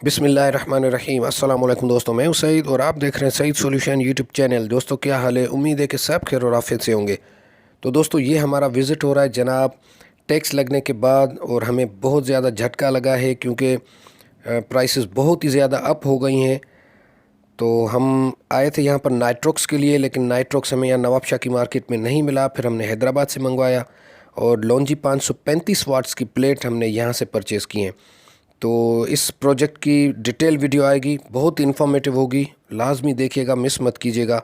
बिस्मिल्लाहिर्रहमानिर्रहीम। अस्सलाम वालेकुम दोस्तों, मैं हूं सईद और आप देख रहे हैं सईद सॉल्यूशन यूट्यूब चैनल। दोस्तों क्या हाल है? उम्मीद है कि सब खैर और आफियत से होंगे। तो दोस्तों ये हमारा विज़िट हो रहा है जनाब टैक्स लगने के बाद, और हमें बहुत ज़्यादा झटका लगा है क्योंकि प्राइसेस बहुत ही ज़्यादा अप हो गई हैं। तो हम आए थे यहाँ पर नाइट्रोक्स के लिए, लेकिन नाइट्रोक्स हमें यहाँ नवाबशाह की मार्केट में नहीं मिला। फिर हमने हैदराबाद से मंगवाया और लॉन्जी 535 वाट्स की प्लेट हमने यहाँ से परचेज़ की हैं। तो इस प्रोजेक्ट की डिटेल वीडियो आएगी, बहुत इन्फॉर्मेटिव होगी, लाजमी देखिएगा, मिस मत कीजिएगा।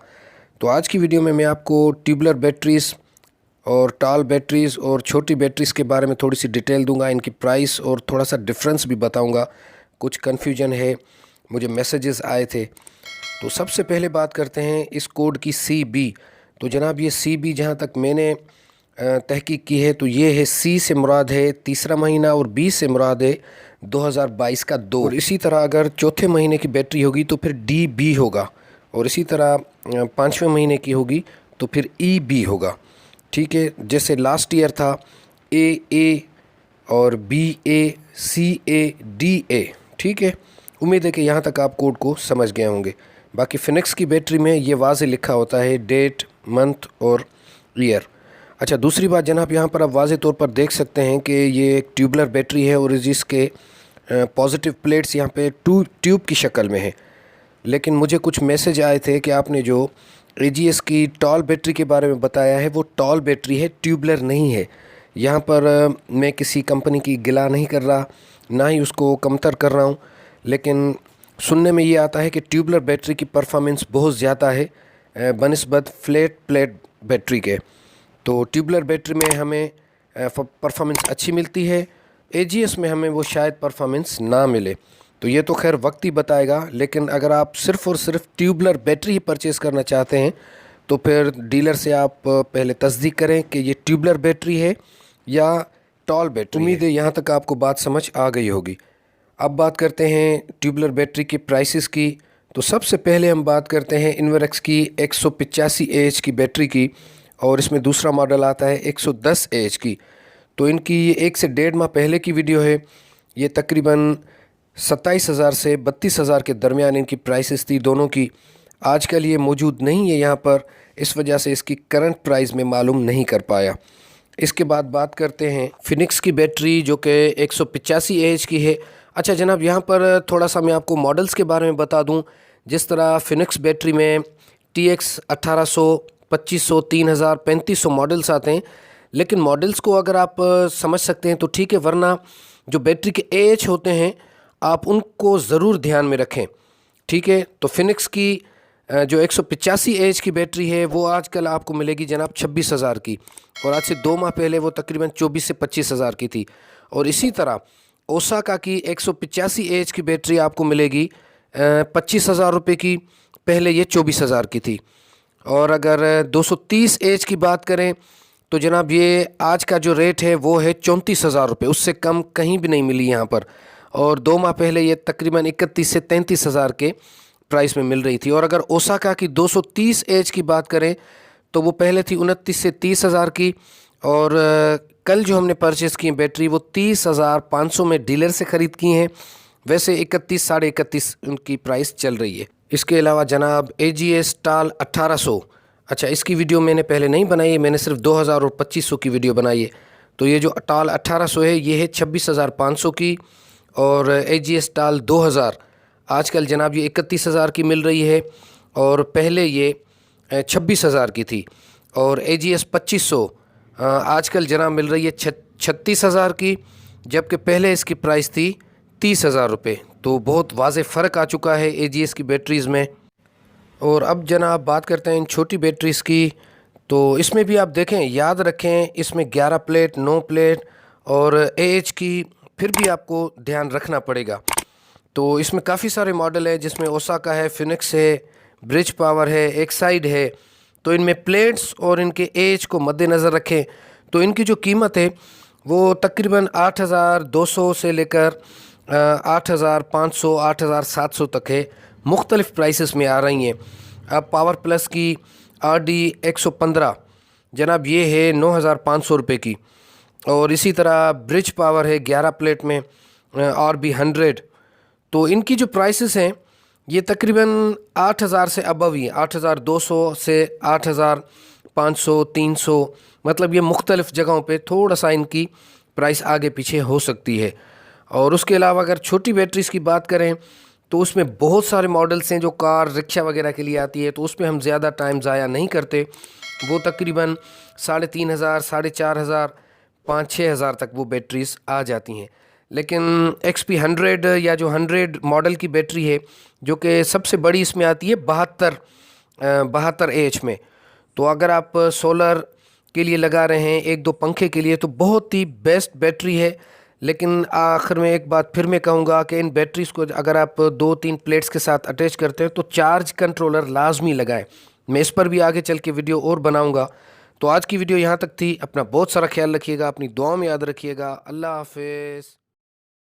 तो आज की वीडियो में मैं आपको ट्यूबलर बैटरीज़ और टॉल बैटरीज़ और छोटी बैटरीज़ के बारे में थोड़ी सी डिटेल दूंगा, इनकी प्राइस और थोड़ा सा डिफरेंस भी बताऊंगा। कुछ कन्फ्यूजन है, मुझे मैसेजेस आए थे। तो सबसे पहले बात करते हैं इस कोड की CB। तो जनाब ये CB जहाँ तक मैंने तहकीक की है तो ये है, C से मुराद है तीसरा महीना और B से मुराद है 2022 का 2। और इसी तरह अगर चौथे महीने की बैटरी होगी तो फिर DB होगा, और इसी तरह पाँचवें महीने की होगी तो फिर EB होगा। ठीक है, जैसे लास्ट ईयर था AA और BA CA DA। ठीक है, उम्मीद है कि यहाँ तक आप कोड को समझ गए होंगे। बाकी फिनिक्स की बैटरी में ये वाज़े लिखा होता है डेट, मंथ और ईयर। अच्छा, दूसरी बात जनाब, यहाँ पर आप वाज़े तौर पर देख सकते हैं कि ये एक ट्यूबलर बैटरी है और जिसके पॉजिटिव प्लेट्स यहाँ पे ट्यूब की शक्ल में है। लेकिन मुझे कुछ मैसेज आए थे कि आपने जो AGS की टॉल बैटरी के बारे में बताया है वो टॉल बैटरी है, ट्यूबलर नहीं है। यहाँ पर मैं किसी कंपनी की गिला नहीं कर रहा, ना ही उसको कमतर कर रहा हूँ, लेकिन सुनने में ये आता है कि ट्यूबलर बैटरी की परफॉर्मेंस बहुत ज़्यादा है बनिस्बत फ्लैट प्लेट बैटरी के। तो ट्यूबलर बैटरी में हमें परफॉर्मेंस अच्छी मिलती है, AGS में हमें वो शायद परफॉर्मेंस ना मिले। तो ये तो खैर वक्त ही बताएगा, लेकिन अगर आप सिर्फ़ और सिर्फ ट्यूबलर बैटरी ही परचेज़ करना चाहते हैं तो फिर डीलर से आप पहले तस्दीक करें कि ये ट्यूबलर बैटरी है या टॉल बैटरी। उम्मीद है यहाँ तक आपको बात समझ आ गई होगी। अब बात करते हैं ट्यूबलर बैटरी की प्राइसेस की। तो सबसे पहले हम बात करते हैं इन्वरक्स की 185 AH की बैटरी की, और इसमें दूसरा मॉडल आता है 110 AH की। तो इनकी ये 1 से 1.5 माह पहले की वीडियो है। ये तकरीबन 27,000 से 32,000 के दरमियान इनकी प्राइसेस थी दोनों की। आजकल ये मौजूद नहीं है यहाँ पर, इस वजह से इसकी करंट प्राइस में मालूम नहीं कर पाया। इसके बाद बात करते हैं फिनिक्स की बैटरी जो कि 185 AH की है। अच्छा जनाब, यहाँ पर थोड़ा सा मैं आपको मॉडल्स के बारे में बता दूँ। जिस तरह फिनिक्स बैटरी में TX 1800, 2500, 3000, 3500 मॉडल्स आते हैं, लेकिन मॉडल्स को अगर आप समझ सकते हैं तो ठीक है, वरना जो बैटरी के AH होते हैं आप उनको ज़रूर ध्यान में रखें। ठीक है, तो फिनिक्स की जो 185 AH की बैटरी है वो आजकल आपको मिलेगी जनाब 26,000 की, और आज से 2 माह पहले वो तकरीबन 24 से 25,000 की थी। और इसी तरह ओसाका की 185 AH की बैटरी आपको मिलेगी 25,000 रुपये की, पहले ये 24,000 की थी। और अगर 230 AH की बात करें तो जनाब ये आज का जो रेट है वो है 34,000 रुपये, उससे कम कहीं भी नहीं मिली यहाँ पर। और 2 माह पहले ये तकरीबन 31 से 33,000 के प्राइस में मिल रही थी। और अगर ओसाका की 230 AH की बात करें तो वो पहले थी 29 से 30,000 की, और कल जो हमने परचेज़ की बैटरी वो 30,500 में डीलर से ख़रीद की हैं। वैसे 31 साढ़े 31 उनकी प्राइस चल रही है। इसके अलावा जनाब AGS टॉल 1800, अच्छा इसकी वीडियो मैंने पहले नहीं बनाई है, मैंने सिर्फ 2000 और 2500 की वीडियो बनाई है। तो ये जो टॉल 1800 है ये है 26,500 की, और AGS टॉल 2000 आजकल जनाब ये 31,000 की मिल रही है, और पहले ये 26,000 की थी। और AGS 2500 आजकल जनाब मिल रही है 36,000 की, जबकि पहले इसकी प्राइस थी 30,000 रुपये। तो बहुत वाज़े फ़र्क आ चुका है AGS की बैटरीज़ में। और अब जनाब बात करते हैं इन छोटी बैटरीज़ की। तो इसमें भी आप देखें, याद रखें, इसमें 11 प्लेट, 9 प्लेट और AH की फिर भी आपको ध्यान रखना पड़ेगा। तो इसमें काफ़ी सारे मॉडल है, जिसमें ओसाका है, फिनिक्स है, ब्रिज पावर है, एक्साइड है। तो इनमें प्लेट्स और इनके AH को मद्देनज़र रखें तो इनकी जो कीमत है वो तकरीबन 8,200 से लेकर 8,500, 8,700 तक है, मुख्तलिफ़ प्राइसेस में आ रही हैं। अब पावर प्लस की RD 115 जनाब ये है 9,500 रुपये की, और इसी तरह ब्रिज पावर है 11 प्लेट में RB 100, तो इनकी जो प्राइसेस हैं ये तकरीबन 8,000 से अबव ही, 8,200 से 8,500, 300, मतलब ये मुख्तलिफ़ जगहों पे थोड़ा सा इनकी प्राइस आगे पीछे हो सकती है। और उसके अलावा अगर छोटी बैटरीज़ की बात करें तो उसमें बहुत सारे मॉडल्स हैं जो कार रिक्शा वगैरह के लिए आती है, तो उसमें हम ज़्यादा टाइम ज़ाया नहीं करते। वो तकरीबन 3,500, 4,500, 5-6 हज़ार तक वो बैटरीज़ आ जाती हैं। लेकिन XP100 या जो 100 मॉडल की बैटरी है, जो कि सबसे बड़ी इसमें आती है 72 AH में, तो अगर आप सोलर के लिए लगा रहे हैं, एक दो पंखे के लिए, तो बहुत ही बेस्ट बैटरी है। लेकिन आखिर में एक बात फिर मैं कहूँगा कि इन बैटरीज़ को अगर आप 2-3 प्लेट्स के साथ अटैच करते हैं तो चार्ज कंट्रोलर लाजमी लगाएं। मैं इस पर भी आगे चल के वीडियो और बनाऊँगा। तो आज की वीडियो यहाँ तक थी। अपना बहुत सारा ख्याल रखिएगा, अपनी दुआ में याद रखिएगा। अल्लाह हाफिज़।